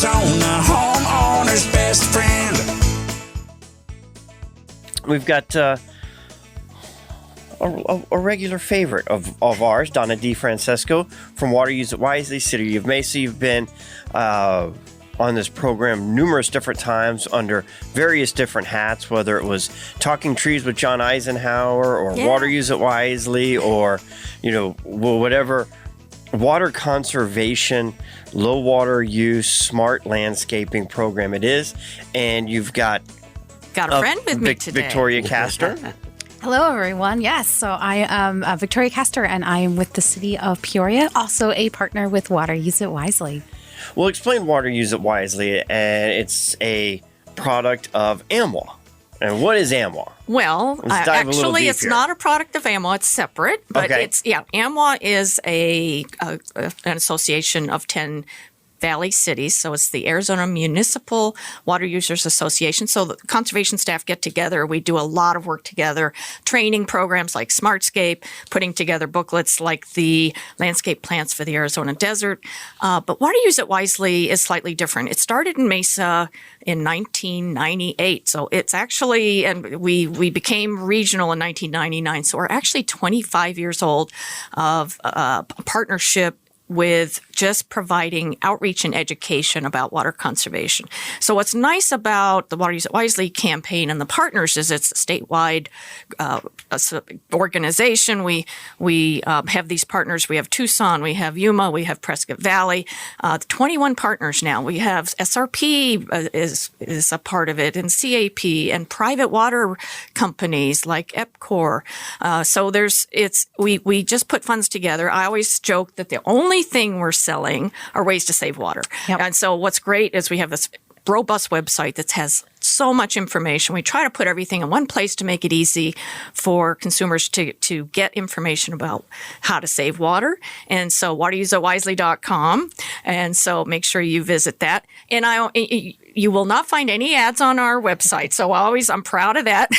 Arizona, homeowner's best friend. We've got a regular favorite of ours, Donna DiFrancesco from Water Use It Wisely, City of Mesa. You've been on this program numerous different times under various different hats, whether it was Talking Trees with John Eisenhower or Water Use It Wisely or, whatever water conservation, low water use, smart landscaping program it is. And you've got a friend with me today. Victoria Castor. Hello, everyone. Yes, so I am Victoria Castor, and I am with the City of Peoria, also a partner with Water Use It Wisely. Well, explain Water Use It Wisely, and it's a product of AMWA. And what is AMWA? Well, actually, it's not a product of AMWA. It's separate, but AMWA is an association of 10 Valley cities. So it's the Arizona Municipal Water Users Association. So the conservation staff get together. We do a lot of work together, training programs like Smartscape, putting together booklets like the landscape plants for the Arizona desert. But Water Use It Wisely is slightly different. It started in Mesa in 1998. So it's actually, and we became regional in 1999. So we're actually 25 years old of a partnership with just providing outreach and education about water conservation. So what's nice about the Water Use It Wisely campaign and the partners is it's a statewide organization. We have these partners. We have Tucson, we have Yuma, we have Prescott Valley, 21 partners now. We have SRP is a part of it, and CAP, and private water companies like EPCOR. So we just put funds together. I always joke that the only thing we're selling are ways to save water. Yep. And so what's great is we have this robust website that has so much information. We try to put everything in one place to make it easy for consumers to get information about how to save water. And so wateruseitwisely.com. And so make sure you visit that. And you will not find any ads on our website. So I'm proud of that.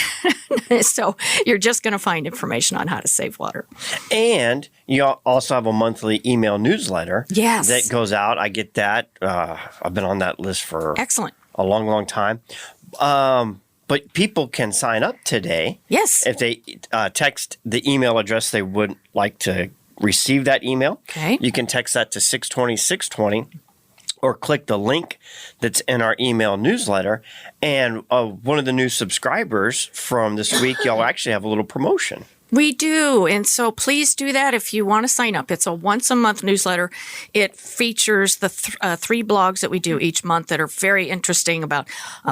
So you're just going to find information on how to save water. And you also have a monthly email newsletter. Yes. That goes out. I get that. I've been on that list for excellent a long, long time. But people can sign up today. Yes. If they text the email address they would like to receive that email. Okay. You can text that to 620-620 or click the link that's in our email newsletter. And one of the new subscribers from this week, y'all actually have a little promotion. We do. And so please do that if you want to sign up. It's a once-a-month newsletter. It features the three blogs that we do each month that are very interesting about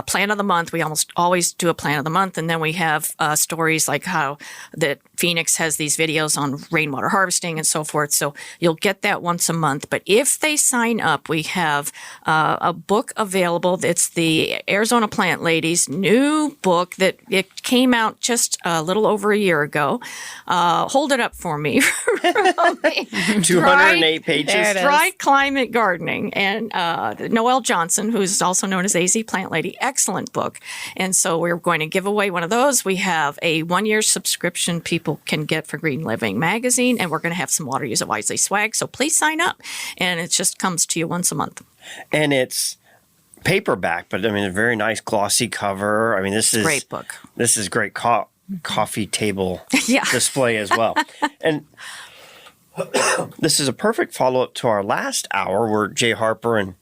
Plant of the Month. We almost always do a Plant of the Month. And then we have stories like how that Phoenix has these videos on rainwater harvesting and so forth. So you'll get that once a month. But if they sign up, we have a book available. It's the Arizona Plant Ladies' new book that it came out just a little over a year ago. Hold it up for me. 208 pages. Dry Climate Gardening. And Noelle Johnson, who's also known as AZ Plant Lady, excellent book. And so we're going to give away one of those. We have a 1-year subscription people can get for Green Living magazine, and we're going to have some Water Use It Wisely swag. So please sign up. And it just comes to you once a month. And it's paperback, but a very nice glossy cover. This is great book. This is great coffee table display as well. And this is a perfect follow-up to our last hour where Jay Harper and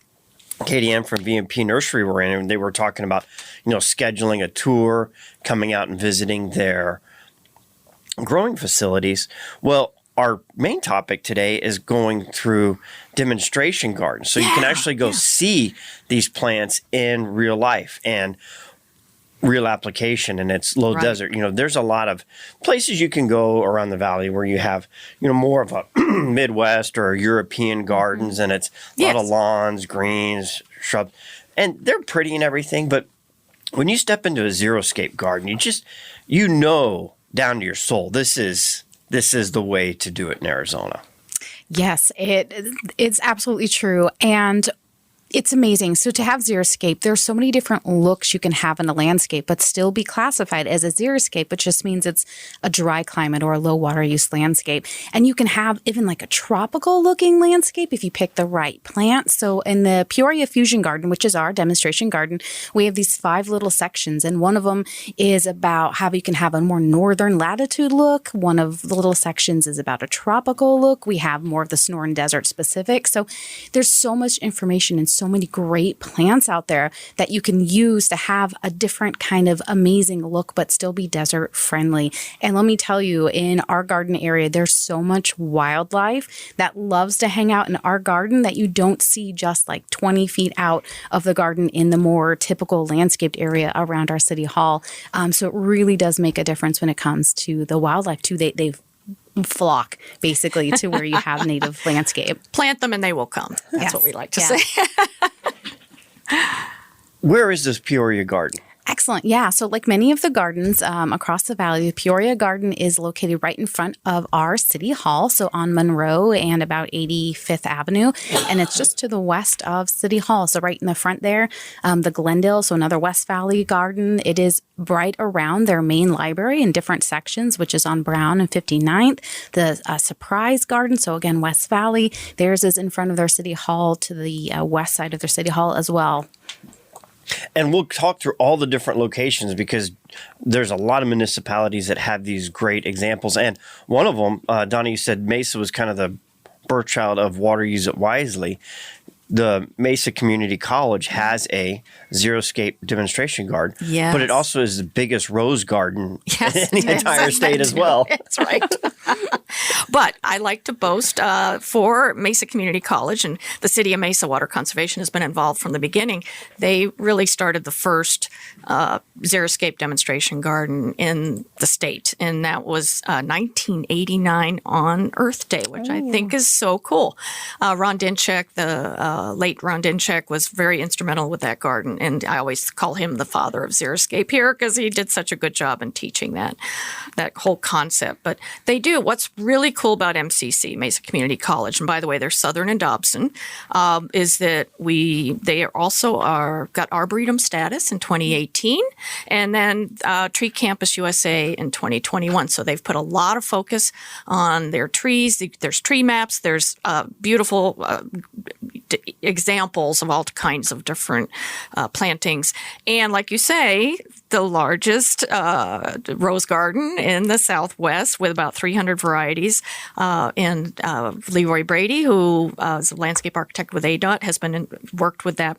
Katie Ann from VMP Nursery were in, and they were talking about, scheduling a tour, coming out and visiting their growing facilities. Well, our main topic today is going through demonstration gardens. So you can actually go see these plants in real life and real application, and it's low desert. There's a lot of places you can go around the valley where you have, more of a Midwest or European gardens, and it's a lot of lawns, greens, shrubs, and they're pretty and everything. But when you step into a Xeriscape garden, you know down to your soul, this is the way to do it in Arizona. Yes, it's absolutely true. And It's amazing. So to have Xeriscape, there's so many different looks you can have in a landscape, but still be classified as a Xeriscape, which just means it's a dry climate or a low water use landscape. And you can have even like a tropical looking landscape if you pick the right plant. So in the Peoria Fusion Garden, which is our demonstration garden, we have these 5 little sections. And one of them is about how you can have a more northern latitude look. One of the little sections is about a tropical look. We have more of the Sonoran Desert specific. So there's so much information and so many great plants out there that you can use to have a different kind of amazing look, but still be desert friendly. And let me tell you, in our garden area, there's so much wildlife that loves to hang out in our garden that you don't see just like 20 feet out of the garden in the more typical landscaped area around our city hall. So it really does make a difference when it comes to the wildlife too. They flock basically to where you have native landscape. Plant them and they will come. That's what we like to say. Where is this Peoria garden? Excellent. Yeah. So like many of the gardens across the valley, the Peoria Garden is located right in front of our city hall. So on Monroe and about 85th Avenue. And it's just to the west of City Hall. So right in the front there, the Glendale, so another West Valley garden. It is right around their main library in different sections, which is on Brown and 59th. The Surprise Garden, so again, West Valley. Theirs is in front of their city hall to the west side of their city hall as well. And we'll talk through all the different locations because there's a lot of municipalities that have these great examples. And one of them, Donna, you said Mesa was kind of the birthchild of Water Use It Wisely. The Mesa Community College has a Xeriscape demonstration garden, but it also is the biggest rose garden in the entire state as well. That's right. But I like to boast for Mesa Community College, and the City of Mesa Water Conservation has been involved from the beginning. They really started the first Xeriscape demonstration garden in the state, and that was 1989 on Earth Day, which I think is so cool. Ron Dinchek, the late Ron Dinchek, was very instrumental with that garden, and I always call him the father of Xeriscape here because he did such a good job in teaching that whole concept. But they do. What's really cool about MCC, Mesa Community College, and by the way, they're Southern and Dobson, is that they also got Arboretum status in 2018, and then Tree Campus USA in 2021. So they've put a lot of focus on their trees. There's tree maps. There's beautiful examples of all kinds of different plantings. And like you say, the largest rose garden in the Southwest with about 300 varieties. And Leroy Brady, who is a landscape architect with ADOT, has worked with that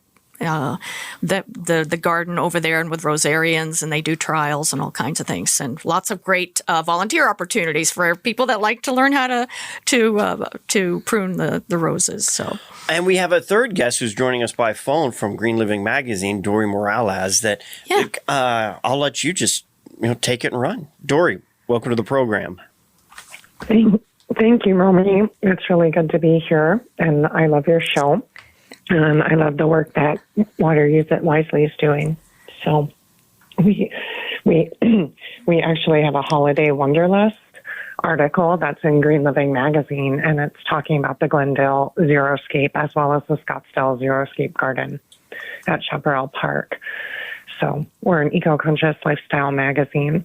the garden over there and with rosarians, and they do trials and all kinds of things, and lots of great volunteer opportunities for people that like to learn how to prune the roses. So, and we have a third guest who's joining us by phone from Green Living Magazine, Dorie Morales. I'll let you just take it and run. Dorie, welcome to the program. Thank you, Romy. It's really good to be here, and I love your show. And I love the work that Water Use It Wisely is doing. So we actually have a Holiday Wonderlist article that's in Green Living Magazine, and it's talking about the Glendale Xeriscape as well as the Scottsdale Xeriscape Garden at Chaparral Park. So we're an eco-conscious lifestyle magazine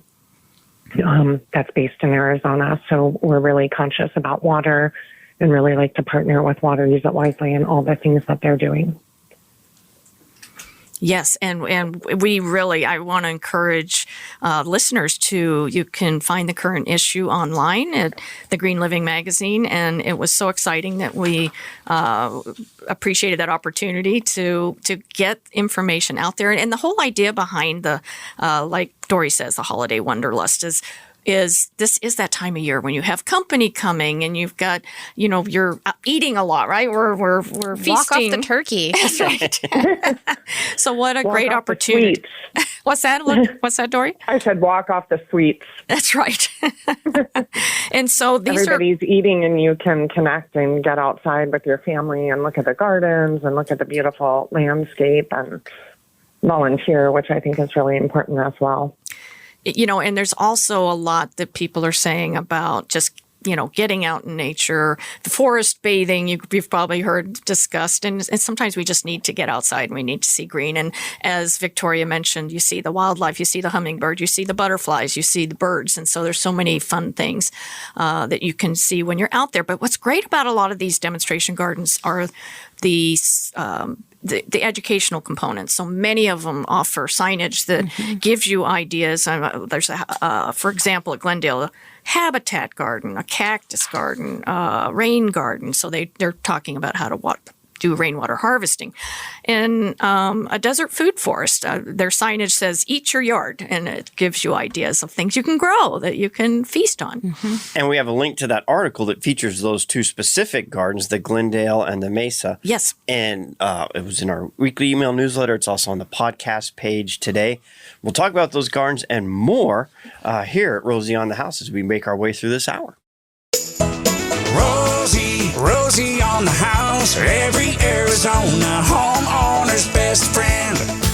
that's based in Arizona. So we're really conscious about water and really like to partner with Water Use It Wisely and all the things that they're doing. Yes, and I want to encourage listeners you can find the current issue online at the Green Living Magazine, and it was so exciting that we appreciated that opportunity to get information out there. And the whole idea behind the, like Dorie says, the Holiday Wanderlust is this is that time of year when you have company coming and you've got, you're eating a lot, right? We're feasting. Walk off the turkey. That's right. So what a great opportunity. What's that, Dorie? I said walk off the sweets. That's right. And so everybody's eating and you can connect and get outside with your family and look at the gardens and look at the beautiful landscape and volunteer, which I think is really important as well. And there's also a lot that people are saying about just getting out in nature, the forest bathing, you've probably heard discussed. And sometimes we just need to get outside and we need to see green. And as Victoria mentioned, you see the wildlife, you see the hummingbird, you see the butterflies, you see the birds. And so there's so many fun things that you can see when you're out there. But what's great about a lot of these demonstration gardens are the educational components. So many of them offer signage that gives you ideas. There's, for example, at Glendale, a habitat garden, a cactus garden, rain garden. So they're talking about how to do rainwater harvesting. And a desert food forest. Their signage says, eat your yard, and it gives you ideas of things you can grow that you can feast on. And we have a link to that article that features those two specific gardens, the Glendale and the Mesa. Yes. And it was in our weekly email newsletter. It's also on the podcast page today. We'll talk about those gardens and more here at Rosie on the House as we make our way through this hour. Rosie on the House, every Arizona homeowner's best friend.